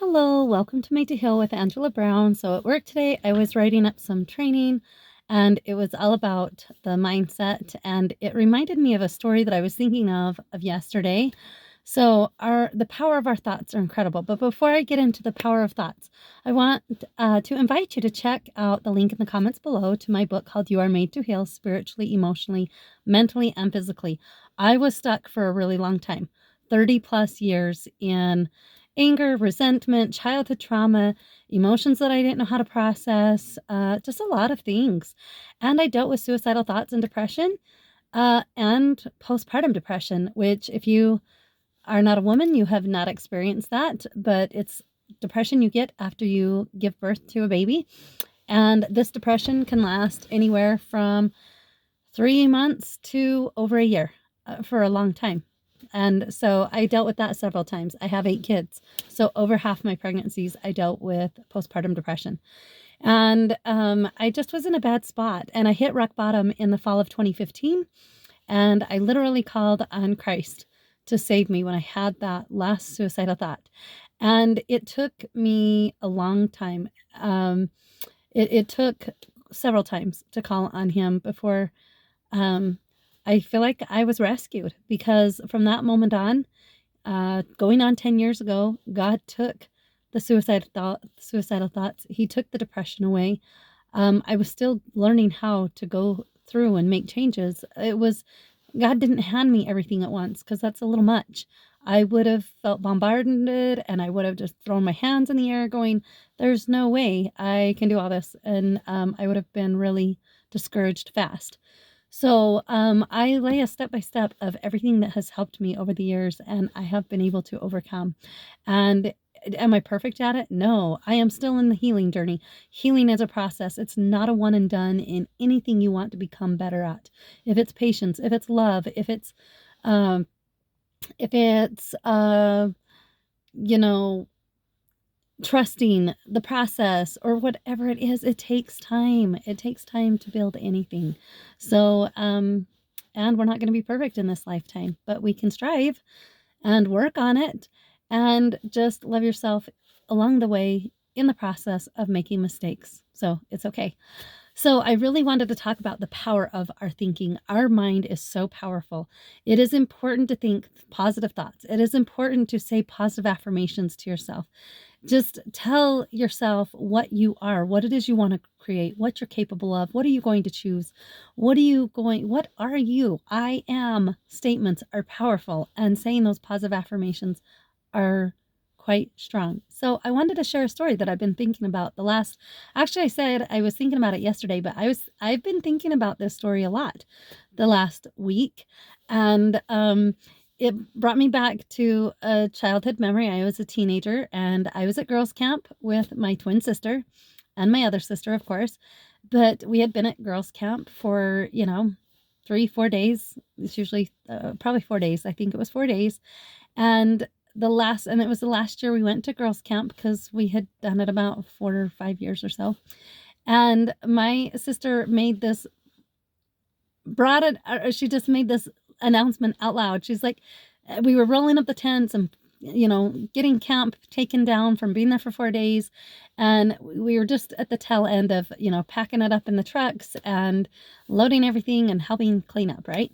Hello, welcome to Made to Heal with Angela Brown. So at work today, I was writing up some training and it was all about the mindset, and it reminded me of a story that I was thinking of yesterday. So the power of our thoughts are incredible. But before I get into the power of thoughts, I want to invite you to check out the link in the comments below to my book called You Are Made to Heal Spiritually, Emotionally, Mentally, and Physically. I was stuck for a really long time, 30 plus years in anger, resentment, childhood trauma, emotions that I didn't know how to process, just a lot of things. And I dealt with suicidal thoughts and depression, and postpartum depression, which, if you are not a woman, you have not experienced that, but it's depression you get after you give birth to a baby. And this depression can last anywhere from 3 months to over a year, for a long time. And so I dealt with that several times. I have 8 kids. So over half my pregnancies, I dealt with postpartum depression. And I just was in a bad spot. And I hit rock bottom in the fall of 2015. And I literally called on Christ to save me when I had that last suicidal thought. And it took me a long time. It took several times to call on him before um, I feel like I was rescued, because from that moment on, going on 10 years ago, God took the suicidal thoughts. He took the depression away. I was still learning how to go through and make changes. God didn't hand me everything at once, because that's a little much. I would have felt bombarded and I would have just thrown my hands in the air going, there's no way I can do all this. And I would have been really discouraged fast. So I lay a step by step of everything that has helped me over the years, and I have been able to overcome. And am I perfect at it? No, I am still in the healing journey. Healing is a process. It's not a one and done in anything you want to become better at. If it's patience, if it's love, um, if it's you know, trusting the process or whatever it is, it takes time. It takes time to build anything. So, and we're not going to be perfect in this lifetime, but we can strive and work on it, and just love yourself along the way in the process of making mistakes. So it's okay. So I really wanted to talk about the power of our thinking. Our mind is so powerful. It is important to think positive thoughts. It is important to say positive affirmations to yourself. Just tell yourself what you are, what it is you want to create, what you're capable of, what are you going to choose? What are you? I am statements are powerful, and saying those positive affirmations are quite strong. So I wanted to share a story that I've been thinking about actually I said I was thinking about it yesterday, but I've been thinking about this story a lot the last week. And it brought me back to a childhood memory. I was a teenager and I was at girls' camp with my twin sister and my other sister, of course. But we had been at girls' camp for, 3, 4 days. It's usually probably 4 days. I think it was 4 days. And it was the last year we went to girls' camp, because we had done it about 4 or 5 years or so. And my sister she just made this announcement out loud. She's like, we were rolling up the tents and, getting camp taken down from being there for 4 days. And we were just at the tail end of, packing it up in the trucks and loading everything and helping clean up, right?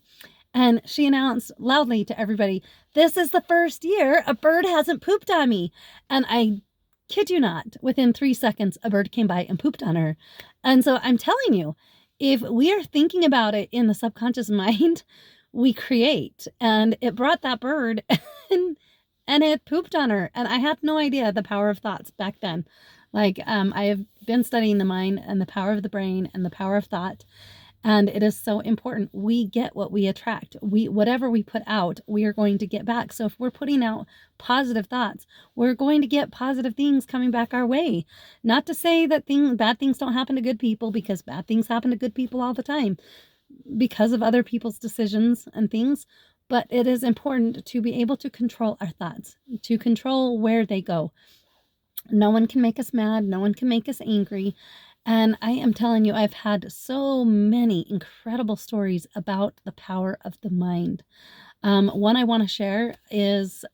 And she announced loudly to everybody, this is the first year a bird hasn't pooped on me. And I kid you not, within 3 seconds, a bird came by and pooped on her. And so I'm telling you, if we are thinking about it in the subconscious mind, we create. And it brought that bird and it pooped on her. And I had no idea the power of thoughts back then. Like, I have been studying the mind and the power of the brain and the power of thought. And it is so important. We get what we attract. Whatever we put out, we are going to get back. So if we're putting out positive thoughts, we're going to get positive things coming back our way. Not to say that bad things don't happen to good people, because bad things happen to good people all the time because of other people's decisions and things. But it is important to be able to control our thoughts, to control where they go. No one can make us mad. No one can make us angry. And I am telling you, I've had so many incredible stories about the power of the mind. One I want to share is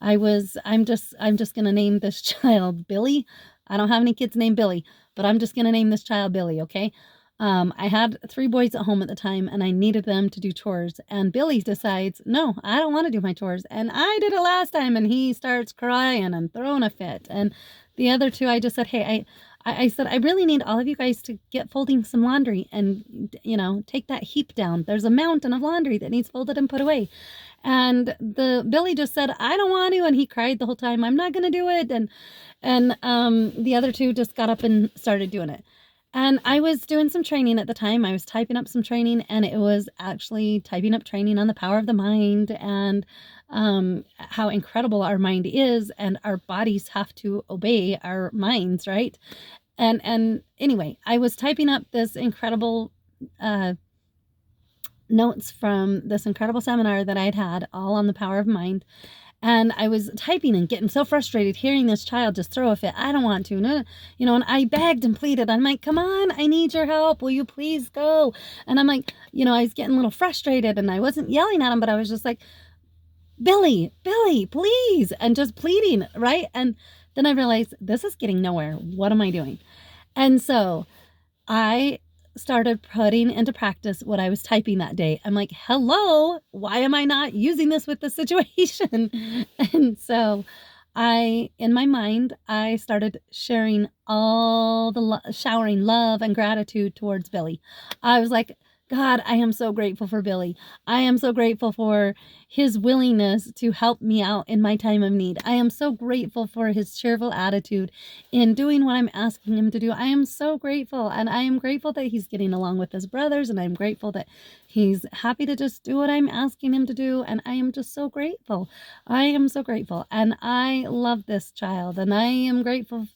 I'm just gonna name this child Billy. I don't have any kids named Billy, but I'm just gonna name this child Billy, okay? I had 3 boys at home at the time, and I needed them to do chores, and Billy decides, "No, I don't wanna do my chores," and I did it last time, and he starts crying and throwing a fit, and the other 2, I just said, "Hey," I said, "I really need all of you guys to get folding some laundry and, take that heap down. There's a mountain of laundry that needs folded and put away." And the Billy just said, "I don't want to," and he cried the whole time, "I'm not gonna do it." And the other 2 just got up and started doing it. And I was doing some training at the time. I was typing up some training, and it was actually typing up training on the power of the mind and how incredible our mind is, and our bodies have to obey our minds, right? And anyway, I was typing up this incredible uh, notes from this incredible seminar that I'd had, all on the power of mind. And I was typing and getting so frustrated hearing this child just throw a fit. I don't want to, no, and I begged and pleaded. I'm like, "Come on, I need your help. Will you please go?" And I'm like, I was getting a little frustrated, and I wasn't yelling at him, but I was just like, "Billy, Billy, please," and just pleading, right? And then I realized this is getting nowhere. What am I doing? And so I started putting into practice what I was typing that day. I'm like, "Hello, why am I not using this with the situation?" And so in my mind, I started sharing all the showering love and gratitude towards Billy. I was like, "God, I am so grateful for Billy. I am so grateful for his willingness to help me out in my time of need. I am so grateful for his cheerful attitude in doing what I'm asking him to do. I am so grateful, and I am grateful that he's getting along with his brothers, and I'm grateful that he's happy to just do what I'm asking him to do, and I am just so grateful. I am so grateful, and I love this child, and I am grateful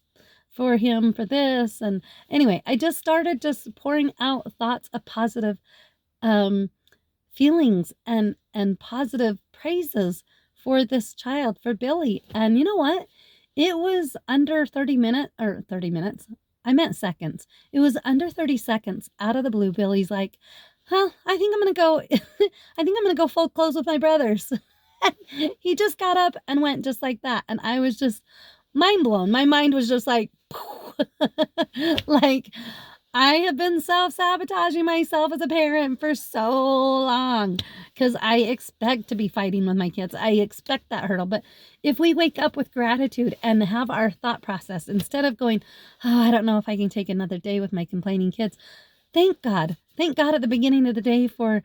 for him for this." And anyway, I just started just pouring out thoughts of positive um feelings and positive praises for this child, for Billy. And you know what? It was under 30 minutes. I meant seconds. It was under 30 seconds out of the blue. Billy's like, "Well, I think I'm going to go I think I'm going to go full clothes with my brothers." He just got up and went just like that, and I was just mind blown. My mind was just like like, I have been self-sabotaging myself as a parent for so long because I expect to be fighting with my kids. I expect that hurdle. But if we wake up with gratitude and have our thought process, instead of going, "Oh, I don't know if I can take another day with my complaining kids," thank God. Thank God at the beginning of the day for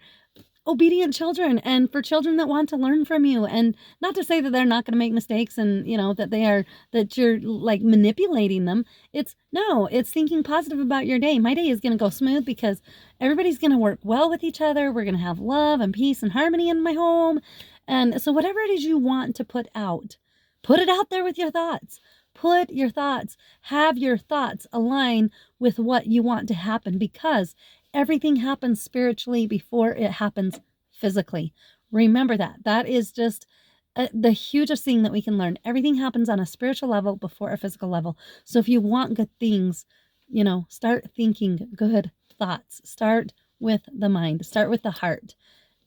obedient children and for children that want to learn from you. And not to say that they're not going to make mistakes, and that you're like manipulating them. It's thinking positive about your day. My day is going to go smooth because everybody's going to work well with each other. We're going to have love and peace and harmony in my home. And so whatever it is you want to put it out there with your thoughts. Put your thoughts, have your thoughts align with what you want to happen, because everything happens spiritually before it happens physically. Remember that. That is just the hugest thing that we can learn. Everything happens on a spiritual level before a physical level. So if you want good things, start thinking good thoughts. Start with the mind. Start with the heart.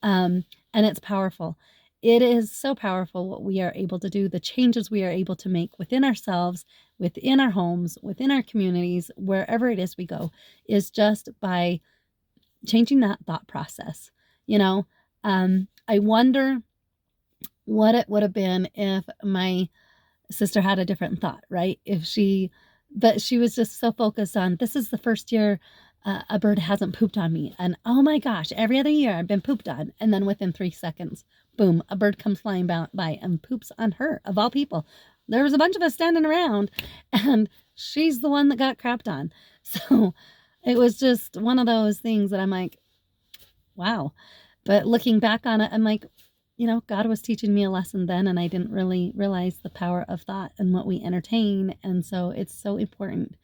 And it's powerful. It is so powerful what we are able to do, the changes we are able to make within ourselves, within our homes, within our communities, wherever it is we go, is just by changing that thought process. I wonder what it would have been if my sister had a different thought, right? But she was just so focused on, this is the first year a bird hasn't pooped on me. And oh my gosh, every other year I've been pooped on. And then within 3 seconds, boom, a bird comes flying by and poops on her, of all people. There was a bunch of us standing around, and she's the one that got crapped on. So it was just one of those things that I'm like, wow. But looking back on it, I'm like, God was teaching me a lesson then, and I didn't really realize the power of thought and what we entertain. And so it's so important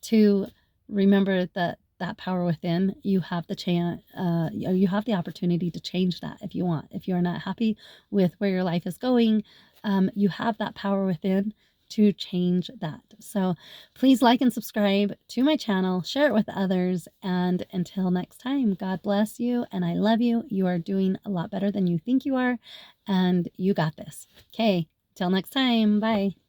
to remember that power within. You have the chance, you have the opportunity to change that if you want. If you're not happy with where your life is going, you have that power within to change that. So please like and subscribe to my channel, share it with others, and until next time, God bless you, and I love you. You are doing a lot better than you think you are, and you got this. Okay, Till next time. Bye.